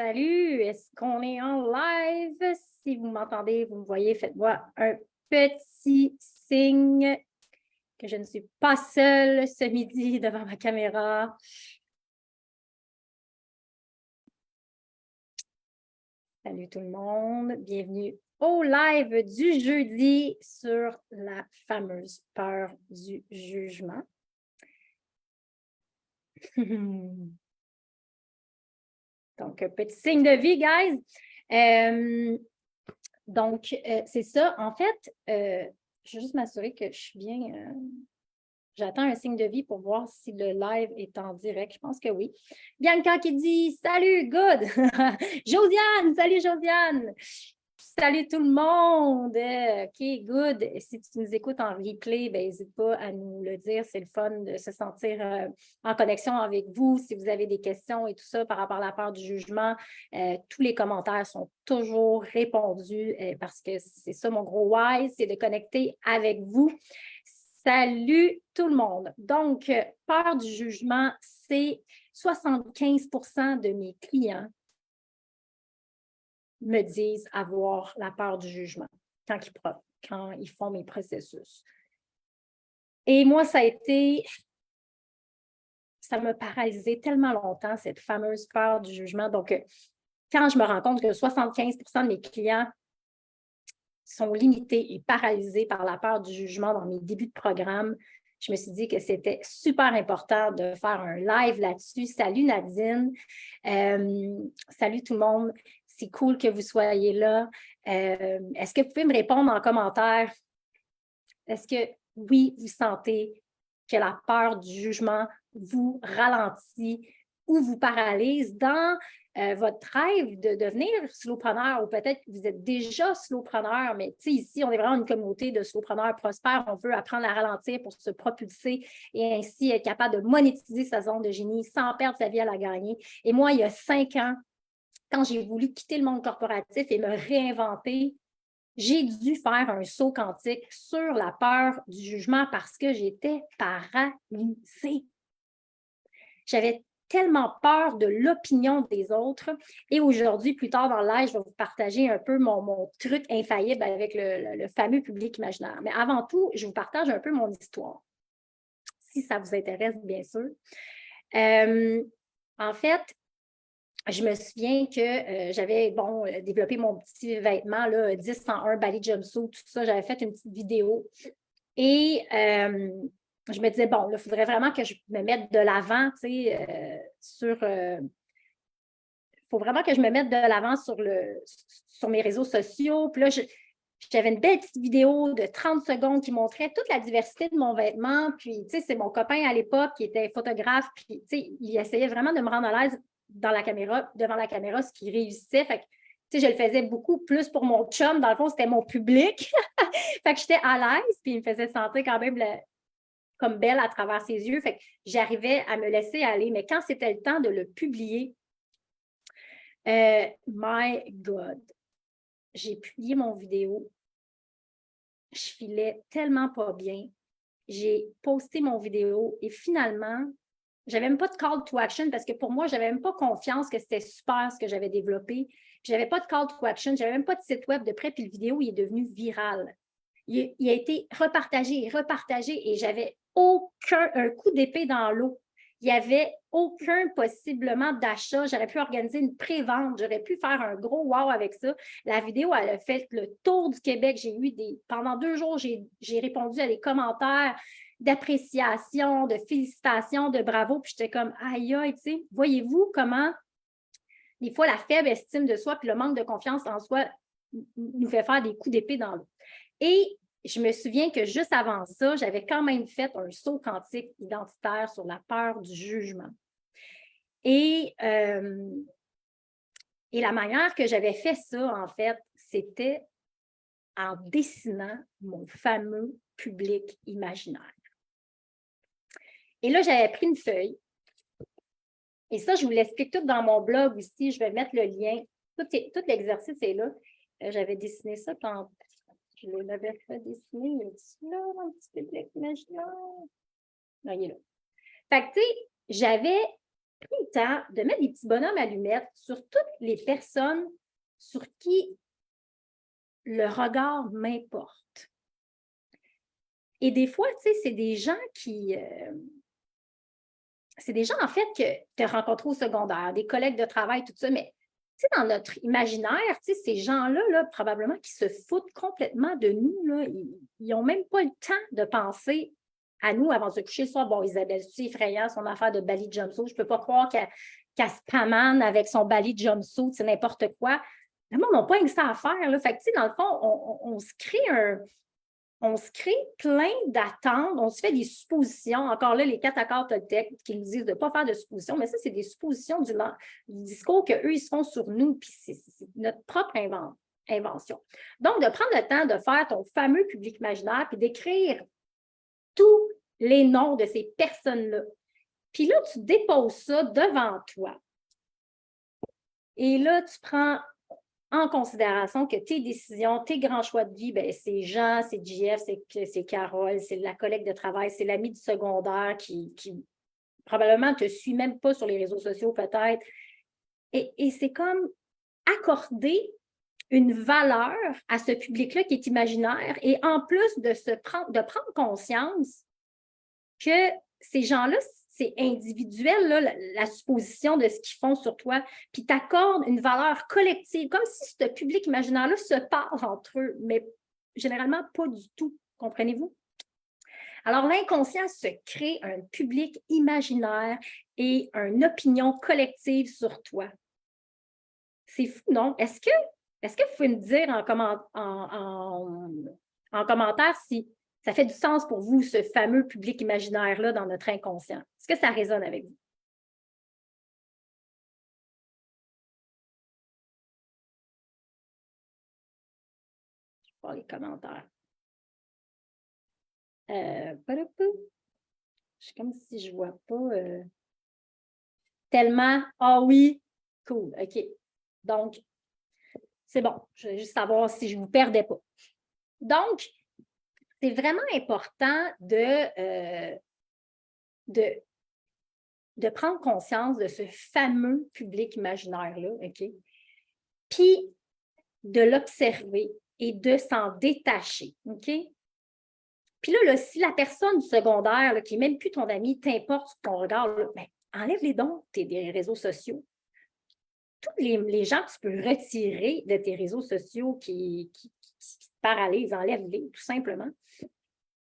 Salut, est-ce qu'on est en live? Si vous m'entendez, vous me voyez, faites-moi un petit signe que je ne suis pas seule ce midi devant ma caméra. Salut tout le monde, bienvenue au live du jeudi sur la fameuse peur du jugement. Donc, un petit signe de vie, guys. C'est ça. En fait, je vais juste m'assurer que je suis bien. J'attends un signe de vie pour voir si le live est en direct. Je pense que oui. Bianca qui dit salut, good. Josiane, salut Josiane. Salut tout le monde. OK, good. Si tu nous écoutes en replay, ben, n'hésite pas à nous le dire. C'est le fun de se sentir en connexion avec vous. Si vous avez des questions et tout ça par rapport à la peur du jugement, tous les commentaires sont toujours répondus parce que c'est ça mon gros why, c'est de connecter avec vous. Salut tout le monde. Donc, peur du jugement, c'est 75% de mes clients me disent avoir la peur du jugement quand ils font mes processus. Et moi, ça m'a paralysé tellement longtemps, cette fameuse peur du jugement. Donc, quand je me rends compte que 75% de mes clients sont limités et paralysés par la peur du jugement dans mes débuts de programme, je me suis dit que c'était super important de faire un live là-dessus. Salut Nadine. Salut tout le monde. C'est cool que vous soyez là. Est-ce que vous pouvez me répondre en commentaire? Est-ce que oui, vous sentez que la peur du jugement vous ralentit ou vous paralyse dans votre rêve de devenir slowpreneur, ou peut-être que vous êtes déjà slowpreneur, mais ici, on est vraiment une communauté de slowpreneurs prospères. On veut apprendre à ralentir pour se propulser et ainsi être capable de monétiser sa zone de génie sans perdre sa vie à la gagner. Et moi, il y a 5 ans, quand j'ai voulu quitter le monde corporatif et me réinventer, j'ai dû faire un saut quantique sur la peur du jugement parce que j'étais paralysée. J'avais tellement peur de l'opinion des autres. Et aujourd'hui, plus tard dans le live, je vais vous partager un peu mon truc infaillible avec le fameux public imaginaire. Mais avant tout, je vous partage un peu mon histoire, si ça vous intéresse, bien sûr. En fait, je me souviens que j'avais développé mon petit vêtement là, 10-101 Bali Jumpsuit, tout ça. J'avais fait une petite vidéo. Et je me disais, bon, il faudrait vraiment que je me mette de l'avant, tu sais, il faut vraiment que je me mette de l'avant sur mes réseaux sociaux. Puis là, j'avais une belle petite vidéo de 30 secondes qui montrait toute la diversité de mon vêtement. Puis, tu sais, c'est mon copain à l'époque qui était photographe. Puis, tu sais, il essayait vraiment de me rendre à l'aise devant la caméra, ce qui réussissait. Fait que, tu sais, je le faisais beaucoup plus pour mon chum. Dans le fond, c'était mon public. Fait que j'étais à l'aise, puis il me faisait sentir quand même comme belle à travers ses yeux. Fait que j'arrivais à me laisser aller. Mais quand c'était le temps de le publier, my God, j'ai publié mon vidéo. Je filais tellement pas bien. J'ai posté mon vidéo et finalement, j'avais même pas de call to action parce que pour moi, j'avais même pas confiance que c'était super ce que j'avais développé. Puis j'avais pas de call to action, j'avais même pas de site web de prêt, puis le vidéo, il est devenu viral. Il a été repartagé et j'avais un coup d'épée dans l'eau. Il n'y avait aucun possiblement d'achat. J'aurais pu organiser une pré-vente. J'aurais pu faire un gros wow avec ça. La vidéo, elle a fait le tour du Québec. Pendant 2 jours, j'ai répondu à des commentaires d'appréciation, de félicitations, de bravo. Puis j'étais comme, aïe, aïe, tu sais, voyez-vous comment des fois la faible estime de soi puis le manque de confiance en soi nous fait faire des coups d'épée dans l'eau. Et je me souviens que juste avant ça, j'avais quand même fait un saut quantique identitaire sur la peur du jugement. Et la manière que j'avais fait ça, en fait, c'était en dessinant mon fameux public imaginaire. Et là, j'avais pris une feuille. Et ça, je vous l'explique tout dans mon blog aussi. Je vais mettre le lien. Tout l'exercice est là. J'avais dessiné ça quand je l'avais fait dessiner. Il est là, mon petit public imaginaire. Non, il est là. Fait que, tu sais, j'avais pris le temps de mettre des petits bonhommes allumettes sur toutes les personnes sur qui le regard m'importe. Et des fois, tu sais, c'est des gens qui... c'est des gens, en fait, que tu as rencontrés au secondaire, des collègues de travail, tout ça, mais tu sais, dans notre imaginaire, tu sais, ces gens-là, là, probablement qui se foutent complètement de nous, là, ils n'ont même pas le temps de penser à nous avant de se coucher le soir. Bon, Isabelle, c'est effrayant, son affaire de Bali jumpsuit. Je ne peux pas croire qu'elle se pamane avec son Bali jumpsuit, c'est n'importe quoi. Le monde n'a pas que ça à faire. Là. Fait que, tu sais, dans le fond, on se crée on se crée plein d'attentes, on se fait des suppositions. Encore là, les 4 accords Toltec qui nous disent de ne pas faire de suppositions, mais ça, c'est des suppositions du discours qu'eux, ils se font sur nous, puis c'est notre propre invention. Donc, de prendre le temps de faire ton fameux public imaginaire, puis d'écrire tous les noms de ces personnes-là. Puis là, tu déposes ça devant toi. Et là, tu prends en considération que tes décisions, tes grands choix de vie, ben, c'est Jean, c'est JF, c'est Carole, c'est la collègue de travail, c'est l'ami du secondaire qui probablement ne te suit même pas sur les réseaux sociaux peut-être. Et c'est comme accorder une valeur à ce public-là qui est imaginaire et en plus de prendre conscience que ces gens-là, c'est individuel, là, la supposition de ce qu'ils font sur toi, puis t'accordes une valeur collective, comme si ce public imaginaire-là se parle entre eux, mais généralement pas du tout. Comprenez-vous? Alors, l'inconscient se crée un public imaginaire et une opinion collective sur toi. C'est fou, non? Est-ce que vous pouvez me dire en commentaire si ça fait du sens pour vous, ce fameux public imaginaire-là dans notre inconscient? Est-ce que ça résonne avec vous? Je vais voir les commentaires. C'est comme si je ne vois pas tellement. Ah oui, cool, OK. Donc, c'est bon. Je veux juste savoir si je ne vous perdais pas. Donc, c'est vraiment important de prendre conscience de ce fameux public imaginaire-là, OK? Puis de l'observer et de s'en détacher, OK? Puis là, si la personne du secondaire, là, qui n'est même plus ton ami, t'importe sur ton regard, là, ben, enlève-les donc des réseaux sociaux. Tous les gens que tu peux retirer de tes réseaux sociaux qui te paralysent, enlève-les, tout simplement.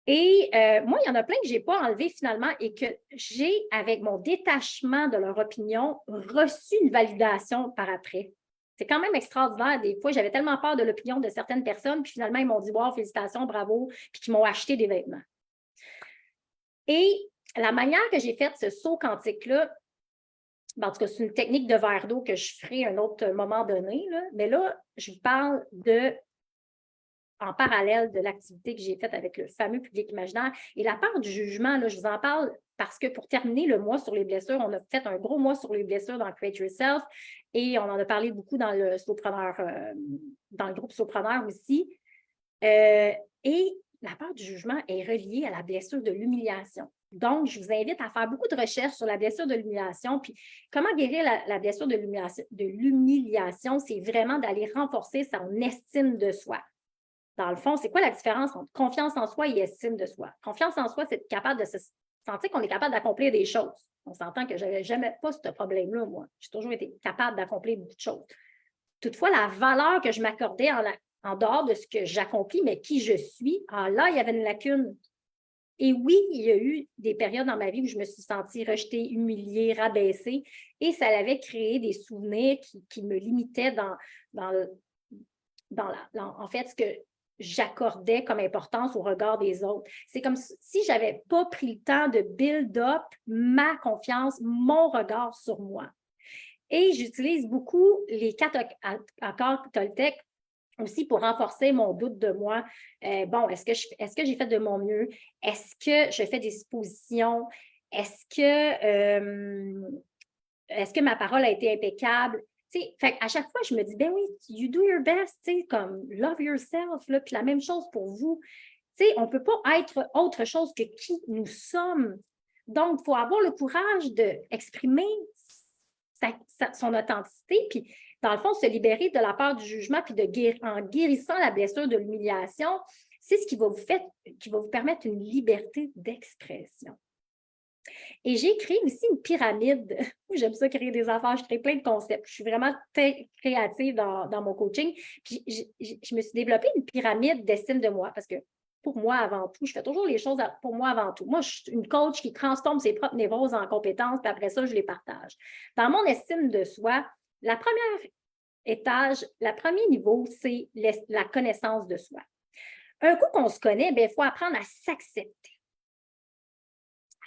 Et moi, il y en a plein que je n'ai pas enlevé finalement et que j'ai, avec mon détachement de leur opinion, reçu une validation par après. C'est quand même extraordinaire. Des fois, j'avais tellement peur de l'opinion de certaines personnes, puis finalement, ils m'ont dit « Wow, félicitations, bravo », puis qu'ils m'ont acheté des vêtements. Et la manière que j'ai fait ce saut quantique-là, en tout cas, c'est une technique de verre d'eau que je ferai à un autre moment donné, là, mais là, je vous parle en parallèle de l'activité que j'ai faite avec le fameux public imaginaire. Et la part du jugement, là, je vous en parle parce que pour terminer le mois sur les blessures, on a fait un gros mois sur les blessures dans Create Yourself et on en a parlé beaucoup dans le dans le groupe Sopreneur aussi. Et la part du jugement est reliée à la blessure de l'humiliation. Donc, je vous invite à faire beaucoup de recherches sur la blessure de l'humiliation. Puis, comment guérir la blessure de l'humiliation? C'est vraiment d'aller renforcer son estime de soi. Dans le fond, c'est quoi la différence entre confiance en soi et estime de soi? Confiance en soi, c'est être capable de se sentir qu'on est capable d'accomplir des choses. On s'entend que je n'avais jamais pas ce problème-là, moi. J'ai toujours été capable d'accomplir beaucoup de choses. Toutefois, la valeur que je m'accordais en dehors de ce que j'accomplis, mais qui je suis, là, il y avait une lacune. Et oui, il y a eu des périodes dans ma vie où je me suis sentie rejetée, humiliée, rabaissée, et ça avait créé des souvenirs qui me limitaient en fait, ce que j'accordais comme importance au regard des autres. C'est comme si je n'avais pas pris le temps de build up ma confiance, mon regard sur moi. Et j'utilise beaucoup les 4 accords Toltec aussi pour renforcer mon doute de moi. Bon, est-ce que j'ai fait de mon mieux? Est-ce que je fais des suppositions? Est-ce que ma parole a été impeccable? Fait à chaque fois, je me dis, ben oui, you do your best, comme love yourself, là, puis la même chose pour vous. On ne peut pas être autre chose que qui nous sommes. Donc, il faut avoir le courage d'exprimer son authenticité, puis dans le fond, se libérer de la peur du jugement, puis en guérissant la blessure de l'humiliation, c'est ce qui va vous permettre une liberté d'expression. Et j'ai créé aussi une pyramide. J'aime ça créer des affaires, je crée plein de concepts. Je suis vraiment très créative dans mon coaching. Puis je me suis développée une pyramide d'estime de moi parce que pour moi avant tout, je fais toujours les choses pour moi avant tout. Moi, je suis une coach qui transforme ses propres névroses en compétences, puis après ça, je les partage. Dans mon estime de soi, la première étage, le premier niveau, c'est la connaissance de soi. Un coup qu'on se connaît, il faut apprendre à s'accepter.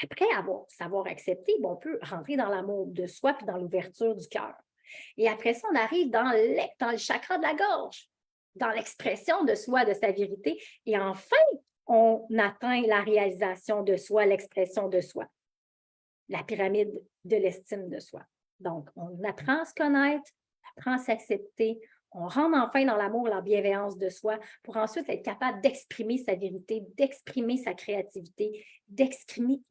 Après savoir accepter, on peut rentrer dans l'amour de soi puis dans l'ouverture du cœur. Et après ça, on arrive dans le chakra de la gorge, dans l'expression de soi, de sa vérité. Et enfin, on atteint la réalisation de soi, l'expression de soi, la pyramide de l'estime de soi. Donc, on apprend à se connaître, on apprend à s'accepter, on rentre enfin dans l'amour, la bienveillance de soi pour ensuite être capable d'exprimer sa vérité, d'exprimer sa créativité, d'exprimer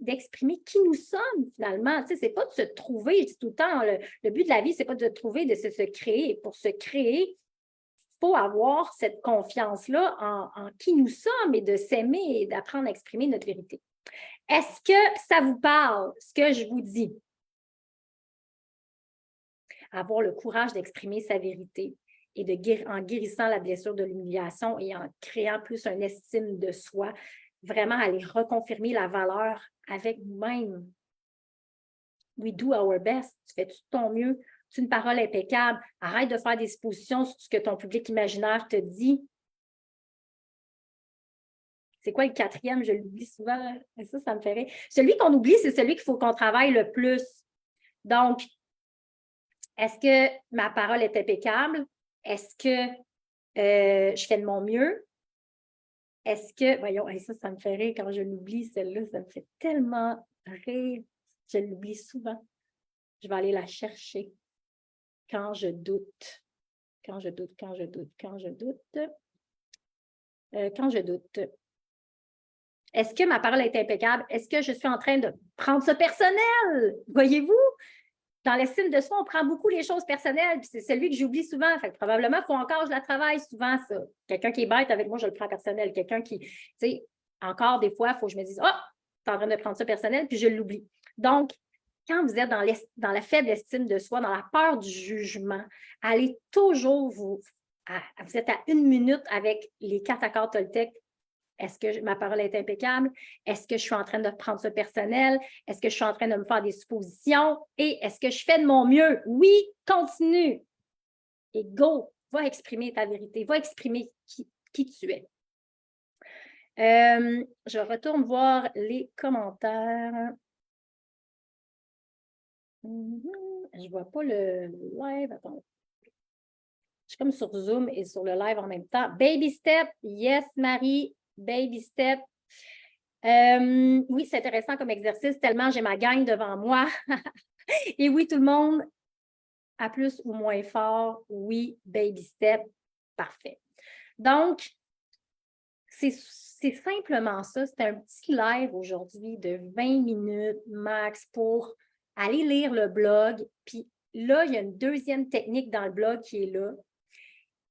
qui nous sommes finalement. Tu sais, c'est pas de se trouver, je dis tout le temps, le but de la vie, c'est pas de se trouver, de se créer. Pour se créer, il faut avoir cette confiance-là en qui nous sommes et de s'aimer et d'apprendre à exprimer notre vérité. Est-ce que ça vous parle, ce que je vous dis? Avoir le courage d'exprimer sa vérité et en guérissant la blessure de l'humiliation et en créant plus une estime de soi, vraiment aller reconfirmer la valeur avec nous-mêmes. We do our best. Tu fais tout ton mieux. Tu as une parole impeccable. Arrête de faire des suppositions sur ce que ton public imaginaire te dit. C'est quoi le quatrième? Je l'oublie souvent. Ça me fait rire. Celui qu'on oublie, c'est celui qu'il faut qu'on travaille le plus. Donc, est-ce que ma parole est impeccable? Est-ce que je fais de mon mieux? Est-ce que, voyons, ça me fait rire quand je l'oublie, celle-là, ça me fait tellement rire. Je l'oublie souvent. Je vais aller la chercher. Quand je doute. Quand je doute. Quand je doute. Est-ce que ma parole est impeccable? Est-ce que je suis en train de prendre ça personnel? Voyez-vous? Dans l'estime de soi, on prend beaucoup les choses personnelles, puis c'est celui que j'oublie souvent. Fait que probablement, il faut encore que je la travaille souvent, ça. Quelqu'un qui est bête avec moi, je le prends personnel. Quelqu'un qui, tu sais, encore des fois, il faut que je me dise, oh, tu es en train de prendre ça personnel, puis je l'oublie. Donc, quand vous êtes dans la faible estime de soi, dans la peur du jugement, allez toujours vous êtes à 1 minute avec les 4 accords Toltec. Est-ce que ma parole est impeccable? Est-ce que je suis en train de prendre ça personnel? Est-ce que je suis en train de me faire des suppositions? Et est-ce que je fais de mon mieux? Oui, continue. Et go, va exprimer ta vérité, va exprimer qui tu es. Je retourne voir les commentaires. Je ne vois pas le live. Attends. Je suis comme sur Zoom et sur le live en même temps. Baby step, yes, Marie. Baby step. Oui, c'est intéressant comme exercice, tellement j'ai ma gang devant moi. Et oui, tout le monde, à plus ou moins fort, oui, baby step, parfait. Donc, c'est simplement ça. C'est un petit live aujourd'hui de 20 minutes max pour aller lire le blog. Puis là, il y a une deuxième technique dans le blog qui est là.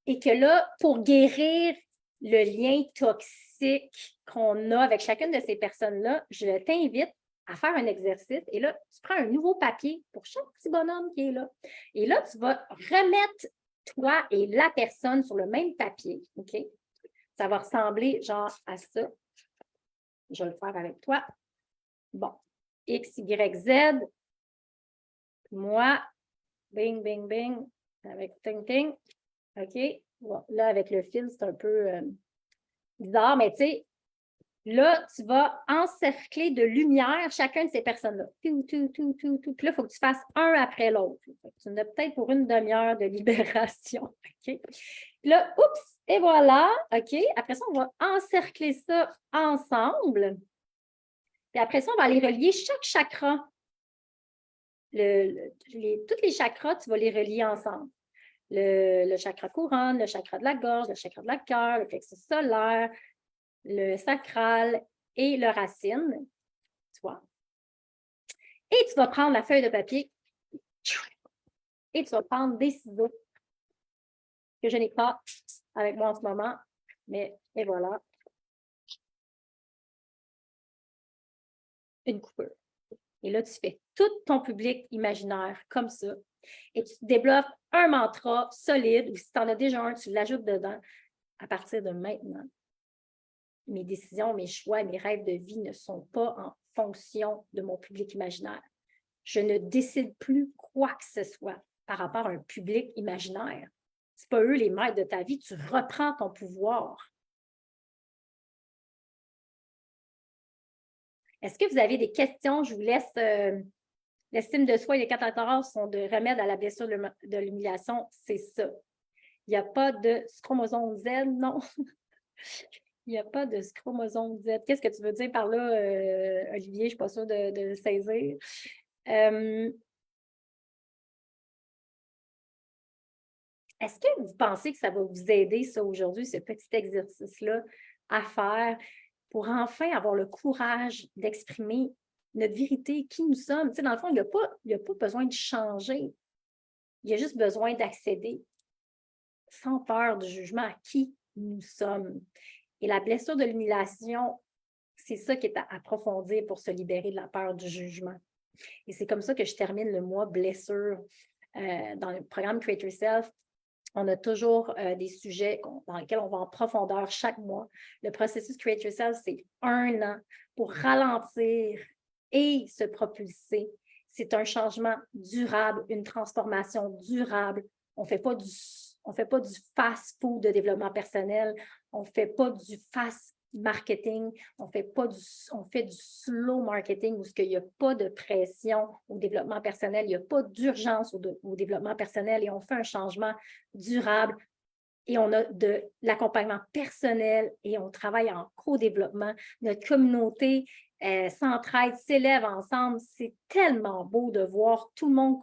Et que là, pour guérir le lien toxique qu'on a avec chacune de ces personnes-là, je t'invite à faire un exercice. Et là, tu prends un nouveau papier pour chaque petit bonhomme qui est là. Et là, tu vas remettre toi et la personne sur le même papier. OK? Ça va ressembler genre à ça. Je vais le faire avec toi. Bon. X, Y, Z. Moi. Bing, bing, bing. Avec ting, ting. OK? Bon, là, avec le fil, c'est un peu bizarre, mais tu sais, là, tu vas encercler de lumière chacun de ces personnes-là. Tout. Puis là, il faut que tu fasses un après l'autre. Tu en as peut-être pour une demi-heure de libération. OK? Puis là, oups, et voilà. OK? Après ça, on va encercler ça ensemble. Puis après ça, on va aller relier chaque chakra. Tous les chakras, tu vas les relier ensemble. Le chakra couronne, le chakra de la gorge, le chakra de la cœur, le plexus solaire, le sacral et le racine. Tu vois. Et tu vas prendre la feuille de papier et tu vas prendre des ciseaux que je n'ai pas avec moi en ce moment, mais et voilà, une coupure. Et là, tu fais tout ton public imaginaire comme ça et tu développes un mantra solide ou si tu en as déjà un, tu l'ajoutes dedans. À partir de maintenant, mes décisions, mes choix, mes rêves de vie ne sont pas en fonction de mon public imaginaire. Je ne décide plus quoi que ce soit par rapport à un public imaginaire. Ce n'est pas eux les maîtres de ta vie, tu reprends ton pouvoir. Est-ce que vous avez des questions? Je vous laisse. L'estime de soi et les 4 accords sont de remède à la blessure de l'humiliation. C'est ça. Il n'y a pas de chromosome Z, non. Il n'y a pas de chromosome Z. Qu'est-ce que tu veux dire par là, Olivier? Je ne suis pas sûre de saisir. Est-ce que vous pensez que ça va vous aider, ça, aujourd'hui, ce petit exercice-là, à faire pour enfin avoir le courage d'exprimer notre vérité, qui nous sommes? Tu sais, dans le fond, il n'y a pas besoin de changer. Il y a juste besoin d'accéder sans peur du jugement à qui nous sommes. Et la blessure de l'humiliation, c'est ça qui est à approfondir pour se libérer de la peur du jugement. Et c'est comme ça que je termine le mois blessure. Dans le programme Create Yourself, on a toujours des sujets dans lesquels on va en profondeur chaque mois. Le processus Create Yourself, c'est 1 an pour ralentir et se propulser. C'est un changement durable, une transformation durable. On ne fait pas du fast-food de développement personnel. On ne fait pas du fast marketing. On fait du slow marketing où il n'y a pas de pression au développement personnel, il n'y a pas d'urgence au développement personnel et on fait un changement durable et on a de l'accompagnement personnel et on travaille en co-développement. Notre communauté s'entraide, s'élève ensemble. C'est tellement beau de voir tout le monde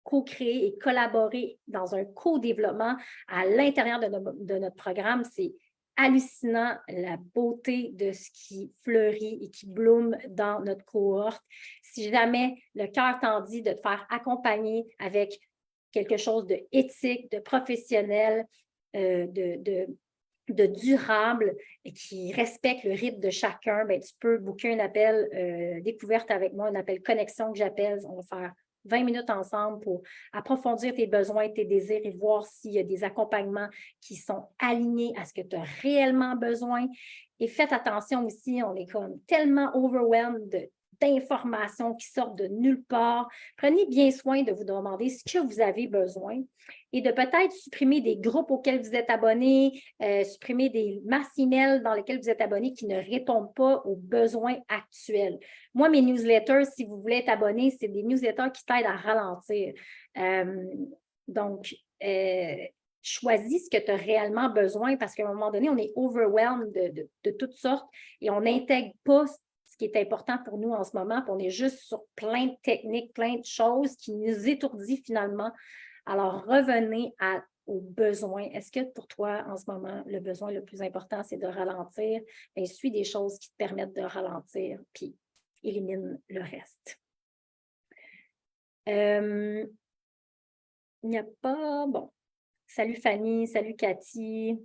co-créer et collaborer dans un co-développement à l'intérieur de notre programme. C'est hallucinant la beauté de ce qui fleurit et qui bloom dans notre cohorte. Si jamais le cœur t'en dit de te faire accompagner avec quelque chose de éthique, de professionnel, de durable et qui respecte le rythme de chacun, ben, tu peux booker un appel découverte avec moi, un appel connexion que j'appelle. On va faire 20 minutes ensemble pour approfondir tes besoins, tes désirs et voir s'il y a des accompagnements qui sont alignés à ce que tu as réellement besoin. Et faites attention aussi, on est comme tellement overwhelmed d'informations qui sortent de nulle part. Prenez bien soin de vous demander ce que vous avez besoin et de peut-être supprimer des groupes auxquels vous êtes abonnés, supprimer des masses emails dans lesquelles vous êtes abonnés qui ne répondent pas aux besoins actuels. Moi, mes newsletters, si vous voulez être abonné, c'est des newsletters qui t'aident à ralentir. Donc, choisis ce que tu as réellement besoin parce qu'à un moment donné, on est overwhelmed de toutes sortes et on n'intègre pas ce qui est important pour nous en ce moment, puis on est juste sur plein de techniques, plein de choses qui nous étourdissent finalement. Alors, revenez aux besoins. Est-ce que pour toi, en ce moment, le besoin le plus important, c'est de ralentir? Bien, suis des choses qui te permettent de ralentir, puis élimine le reste. Il n'y a pas... Bon. Salut Fanny, salut Cathy.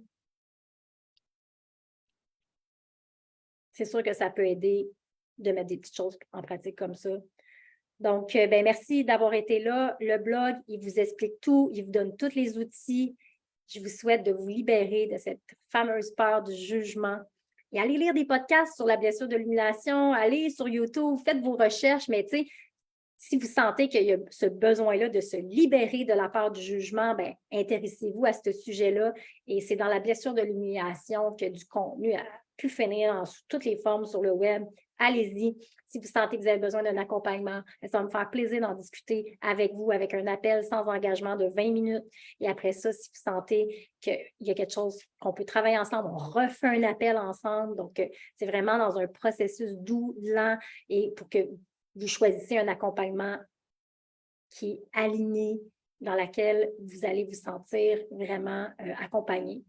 C'est sûr que ça peut aider de mettre des petites choses en pratique comme ça. Donc, ben, merci d'avoir été là. Le blog, il vous explique tout, il vous donne tous les outils. Je vous souhaite de vous libérer de cette fameuse peur du jugement. Et allez lire des podcasts sur la blessure de l'humiliation, allez sur YouTube, faites vos recherches, mais tu sais, si vous sentez qu'il y a ce besoin-là de se libérer de la peur du jugement, ben, intéressez-vous à ce sujet-là. Et c'est dans la blessure de l'humiliation que du contenu a pu finir sous toutes les formes sur le web. Allez-y. Si vous sentez que vous avez besoin d'un accompagnement, ça va me faire plaisir d'en discuter avec vous, avec un appel sans engagement de 20 minutes. Et après ça, si vous sentez qu'il y a quelque chose qu'on peut travailler ensemble, on refait un appel ensemble. Donc, c'est vraiment dans un processus doux, lent, et pour que vous choisissez un accompagnement qui est aligné, dans lequel vous allez vous sentir vraiment accompagné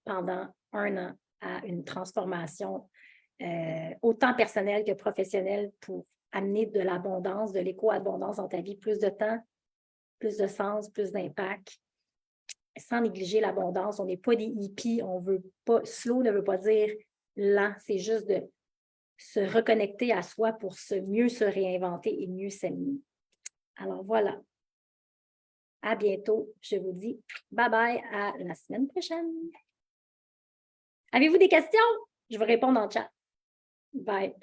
pendant 1 an à une transformation autant personnelle que professionnelle pour amener de l'abondance, de l'éco-abondance dans ta vie, plus de temps plus de sens, plus d'impact, sans négliger l'abondance. On n'est pas des hippies, on veut pas, slow ne veut pas dire lent, c'est juste de se reconnecter à soi pour mieux se réinventer et mieux s'aimer. Alors voilà. À bientôt. Je vous dis bye bye, à la semaine prochaine. Avez-vous des questions? Je vous réponds dans le chat. Bye.